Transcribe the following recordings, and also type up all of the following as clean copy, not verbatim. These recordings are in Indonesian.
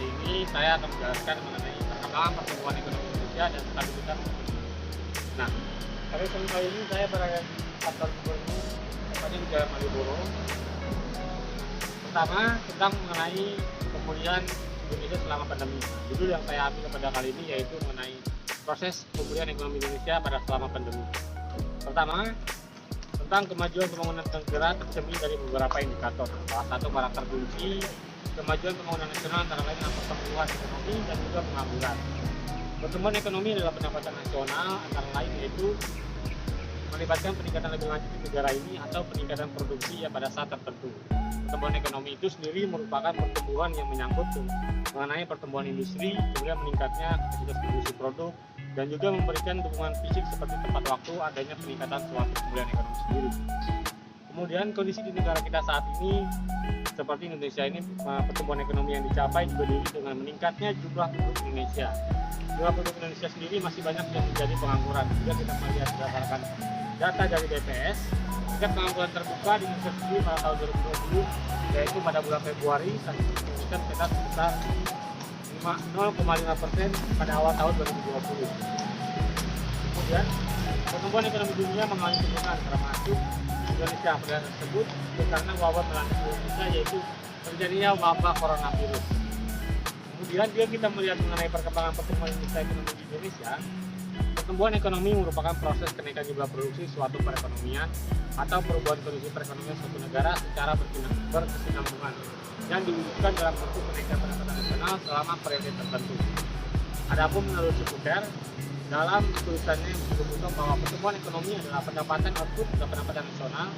kali ini saya akan menjelaskan mengenai perkembangan pertumbuhan ekonomi Indonesia dan stabilitas ekonomi. Nah, pada kesempatan kali ini saya berada di kantor gubernur, tepatnya di Jalan Malioboro. Pertama, tentang mengenai pemulihan Indonesia selama pandemi. Judul yang saya ambil pada kali ini yaitu mengenai proses pemulihan ekonomi Indonesia pada selama pandemi. Pertama, tentang kemajuan pembangunan negara tercermin dari beberapa indikator. Salah satu karakter kunci kemajuan pembangunan nasional antara lain adalah pertumbuhan ekonomi dan juga pengangguran. Pertumbuhan ekonomi adalah pendapatan nasional antara lain yaitu melibatkan peningkatan lebih lanjut di negara ini atau peningkatan produksi pada saat tertentu. Pertumbuhan ekonomi itu sendiri merupakan pertumbuhan yang menyangkut mengenai pertumbuhan industri, kemudian meningkatnya kapasitas produksi produk, dan juga memberikan dukungan fisik seperti tempat waktu adanya peningkatan suatu pemulihan ekonomi sendiri. Kemudian kondisi di negara kita saat ini seperti Indonesia ini, pertumbuhan ekonomi yang dicapai juga diiringi dengan meningkatnya jumlah penduduk Indonesia. Jumlah penduduk Indonesia sendiri masih banyak yang menjadi pengangguran. Jika kita melihat berdasarkan data dari BPS, tingkat pengangguran terbuka di Indonesia sendiri pada tahun 2020 yaitu pada bulan Februari Indonesia tercatat sebesar 0,5% pada awal tahun 2020. Kemudian pertumbuhan ekonomi dunia mengalami penurunan termasuk Indonesia. Pada tersebut karena wabah melanda Indonesia yaitu terjadinya wabah coronavirus. Kemudian jika kita melihat mengenai perkembangan pertumbuhan ekonomi di Indonesia, pertumbuhan ekonomi merupakan proses kenaikan jumlah produksi suatu perekonomian atau perubahan kondisi perekonomian suatu negara secara berkesinambungan yang diwujudkan dalam bentuk kenaikan pendapatan nasional selama periode tertentu. Adapun menurut Sekunder, dalam tulisannya disebutkan bahwa pertumbuhan ekonomi adalah pendapatan output dan pendapatan nasional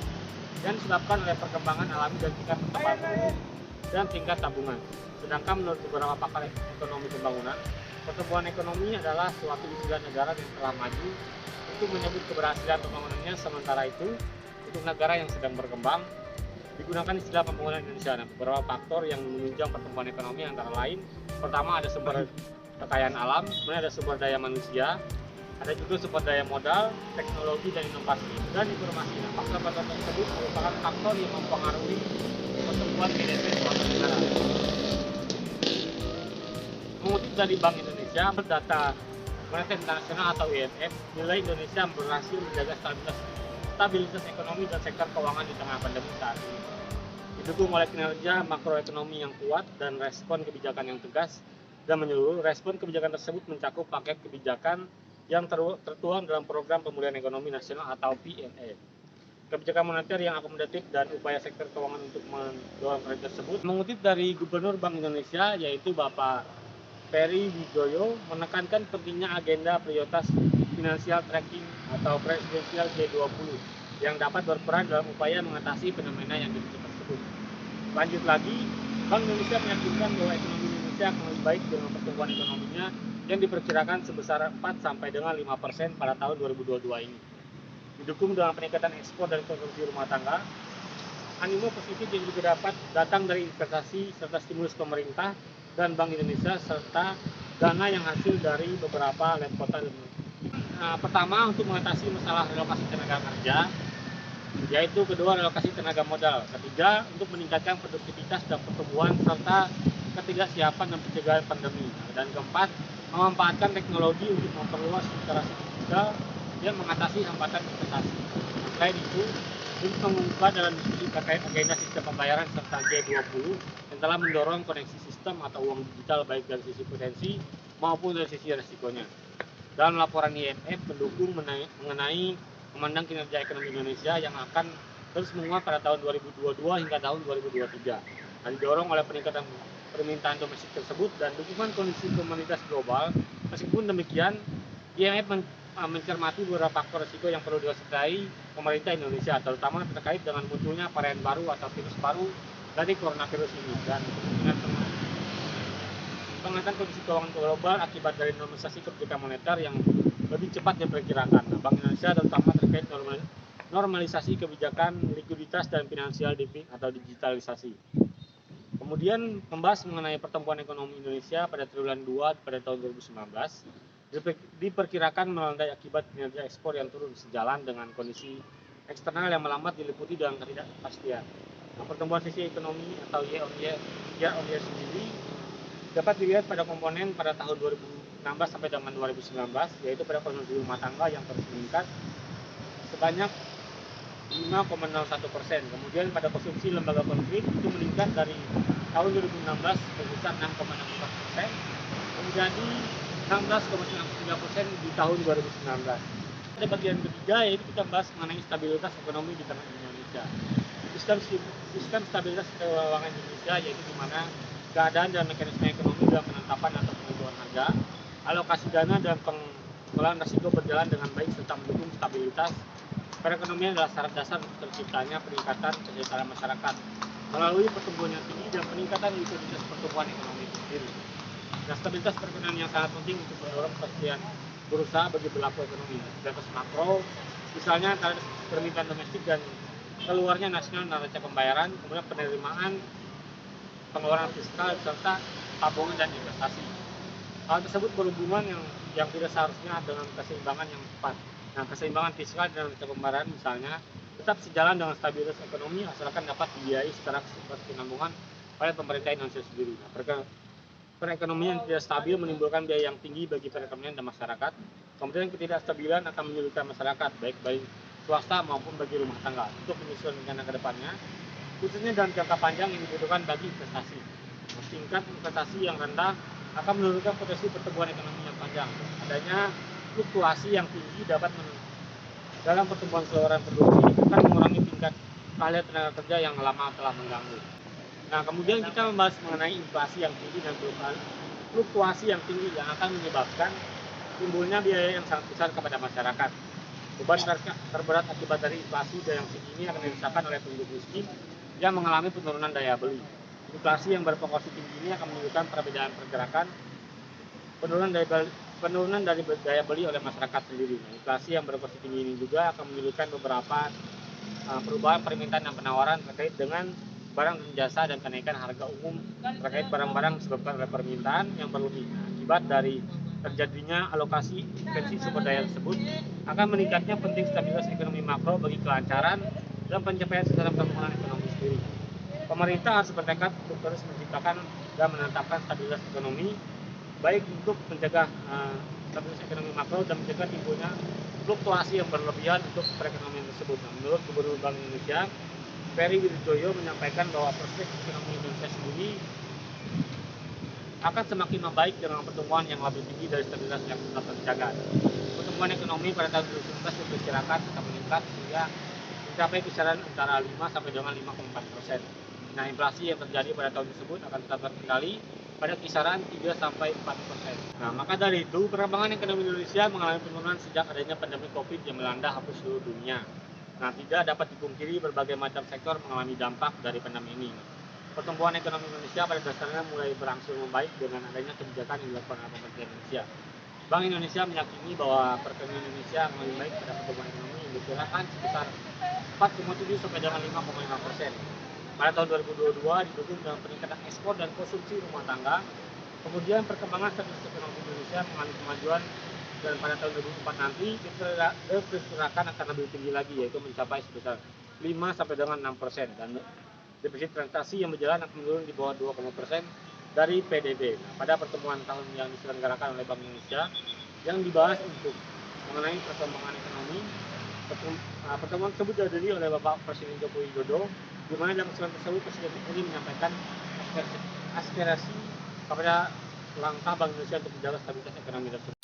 yang disebabkan oleh perkembangan alami dan tingkat pertumbuhan penduduk dan tingkat tabungan. Sedangkan menurut beberapa pakar ekonomi pembangunan, pertumbuhan ekonomi adalah suatu istilah negara yang telah maju untuk menyebut keberhasilan pembangunannya, sementara itu untuk negara yang sedang berkembang digunakan istilah pembangunan Indonesia. Nah, beberapa faktor yang menunjang pertumbuhan ekonomi antara lain, pertama ada sumber kekayaan alam, kemudian ada sumber daya manusia, ada juga sumber daya modal, teknologi dan inovasi dan informasi. Nah, faktor-faktor tersebut merupakan faktor yang mempengaruhi pertumbuhan GDP suatu negara. Mengutip dari Bank Indonesia, berdata Moneter Internasional atau IMF, nilai Indonesia berhasil menjaga stabilitas ekonomi dan sektor keuangan di tengah pandemi saat ini. Didukung oleh kinerja makroekonomi yang kuat dan respon kebijakan yang tegas dan menyeluruh. Respon kebijakan tersebut mencakup paket kebijakan yang tertuang dalam Program Pemulihan Ekonomi Nasional atau PME. Kebijakan moneter yang akomodatif dan upaya sektor keuangan untuk mendorong proyek tersebut. Mengutip dari Gubernur Bank Indonesia yaitu Bapak Peri Wijoyo, menekankan pentingnya agenda prioritas finansial tracking atau presidensial G20 yang dapat berperan dalam upaya mengatasi fenomena yang dimaksud tersebut. Lanjut lagi, Bank Indonesia meyakinkan bahwa ekonomi Indonesia akan lebih baik dengan pertumbuhan ekonominya yang diperkirakan sebesar 4 sampai dengan 5% pada tahun 2022 ini. Didukung dengan peningkatan ekspor dan konsumsi rumah tangga, animo positif yang juga dapat datang dari investasi serta stimulus pemerintah dan Bank Indonesia serta dana yang hasil dari beberapa lem kota. Pertama, untuk mengatasi masalah relokasi tenaga kerja, yaitu kedua relokasi tenaga modal, ketiga untuk meningkatkan produktivitas dan pertumbuhan serta ketidaksiapan dan pencegahan pandemi, dan keempat memanfaatkan teknologi untuk memperluas literasi digital dan mengatasi hambatan investasi. Selain itu, untuk membuka dalam diskusi terkait agenda sistem pembayaran serta G20 yang telah mendorong koneksi sistem atau uang digital baik dari sisi potensi maupun dari sisi resikonya. Dalam laporan IMF mendukung mengenai memandang kinerja ekonomi Indonesia yang akan terus menguat pada tahun 2022 hingga tahun 2023. Dan didorong oleh peningkatan permintaan domestik tersebut dan dukungan kondisi komunitas global. Meskipun demikian, IMF mencermati beberapa faktor risiko yang perlu diwaspadai pemerintah Indonesia, terutama terkait dengan munculnya varian baru atau virus baru dari coronavirus ini dan kemungkinan peningkatan kondisi keuangan global akibat dari normalisasi kebijakan moneter yang lebih cepat diperkirakan. Bank Indonesia terutama terkait normalisasi kebijakan likuiditas dan finansial atau digitalisasi. Kemudian membahas mengenai pertumbuhan ekonomi Indonesia pada triwulan 2 pada tahun 2019 diperkirakan melandai akibat kinerja ekspor yang turun sejalan dengan kondisi eksternal yang melambat diliputi dengan ketidakpastian. Pertumbuhan sisi ekonomi atau year on year sendiri dapat dilihat pada komponen pada tahun 2016 sampai dengan 2019, yaitu pada konsumsi rumah tangga yang terus meningkat sebanyak 5,01%. Kemudian pada konsumsi lembaga konflik itu meningkat dari tahun 2016 sebesar 6,64% menjadi 16,93% di tahun 2019. Pada bagian ketiga yaitu kita bahas mengenai stabilitas ekonomi di tengah Indonesia. Sistem stabilitas keuangan Indonesia yaitu di mana keadaan dan mekanisme ekonomi dalam penetapan atau penentuan harga, alokasi dana dan pengelolaan risiko berjalan dengan baik serta mendukung stabilitas perekonomian adalah syarat dasar untuk terciptanya peningkatan kesejahteraan masyarakat melalui pertumbuhan yang tinggi dan peningkatan likuiditas pertumbuhan ekonomi itu sendiri. Nah, stabilitas perekonomian yang sangat penting untuk mendorong kepastian berusaha bagi pelaku ekonomi. Stabilitas makro, misalnya terhadap permintaan domestik dan keluarnya nasional neraca pembayaran, kemudian penerimaan pengeluaran fiskal serta tabungan dan investasi. Hal tersebut berhubungan yang tidak seharusnya dengan keseimbangan yang tepat. Nah, keseimbangan fiskal dan neraca pembayaran misalnya tetap sejalan dengan stabilitas ekonomi asalkan dapat dibiayai secara berkesinambungan oleh pemerintah Indonesia sendiri. Nah, perekonomian yang tidak stabil menimbulkan biaya yang tinggi bagi perekonomian dan masyarakat. Kemudian ketidakstabilan akan menyulitkan masyarakat, baik swasta maupun bagi rumah tangga, untuk menyusun rencana ke depannya, khususnya dalam jangka panjang yang dibutuhkan bagi investasi. Tingkat investasi yang rendah akan menurunkan potensi pertumbuhan ekonomi yang panjang. Adanya fluktuasi yang tinggi dapat dalam pertumbuhan keluaran produksi akan mengurangi tingkat keahlian tenaga kerja yang lama telah mengganggu. Nah, kemudian kita membahas mengenai inflasi yang tinggi dan fluktuasi yang tinggi yang akan menyebabkan timbulnya biaya yang sangat besar kepada masyarakat. Beban terberat akibat dari inflasi yang tinggi ini akan dirasakan oleh penduduk miskin yang mengalami penurunan daya beli. Inflasi yang berproporsi tinggi ini akan menimbulkan perbedaan pergerakan, penurunan dari daya beli oleh masyarakat sendiri. Nah, inflasi yang berproporsi tinggi ini juga akan menimbulkan beberapa perubahan permintaan dan penawaran terkait dengan barang dan jasa dan kenaikan harga umum terkait barang-barang disebabkan oleh permintaan yang berlebih. Nah, akibat dari terjadinya alokasi intensi sumber daya tersebut akan meningkatnya penting stabilitas ekonomi makro bagi kelancaran dan pencapaian sasaran pembangunan ekonomi sendiri. Pemerintah harus bertekad untuk terus menciptakan dan menetapkan stabilitas ekonomi, baik untuk menjaga stabilitas ekonomi makro dan mencegah timbulnya fluktuasi yang berlebihan untuk perekonomian tersebut. Nah, menurut Gubernur Bank Indonesia, Peri Wirjoyo menyampaikan bahwa prospek ekonomi Indonesia sendiri akan semakin membaik dengan pertumbuhan yang lebih tinggi dari stabilitas yang tetap terjaga. Pertumbuhan ekonomi pada tahun 2019 diperkirakan akan meningkat hingga mencapai kisaran antara 5 sampai dengan 5,4%. Nah, inflasi yang terjadi pada tahun tersebut akan tetap terkendali pada kisaran 3 sampai 4%. Nah, maka dari itu perkembangan ekonomi Indonesia mengalami penurunan sejak adanya pandemi Covid yang melanda hampir seluruh dunia. Nah, tidak dapat dipungkiri berbagai macam sektor mengalami dampak dari pandemi ini. Pertumbuhan ekonomi Indonesia pada dasarnya mulai berangsur membaik dengan adanya kebijakan yang dilakukan oleh pemerintah Indonesia. Bank Indonesia meyakini bahwa perekonomian Indonesia akan lebih baik pada pertumbuhan ekonomi yang diperkirakan sebesar 4,7 sampai dengan 5,5%. Pada tahun 2022 didukung dengan peningkatan ekspor dan konsumsi rumah tangga. Kemudian perkembangan stabilitas ekonomi Indonesia mengalami kemajuan dan pada tahun 2004 nanti diperkirakan akan lebih tinggi lagi, yaitu mencapai sebesar 5 sampai dengan 6%, dan defisit transaksi yang berjalan akan menurun di bawah 2,% dari PDB. Nah, pada pertemuan tahun yang diselenggarakan oleh Bank Indonesia yang dibahas untuk mengenai perkembangan ekonomi, pertemuan tersebut dihadiri oleh Bapak Presiden Joko Widodo, di mana dalam kesempatan tersebut Presiden ini menyampaikan aspirasi kepada langkah Bank Indonesia untuk menjaga stabilitas ekonomi tersebut.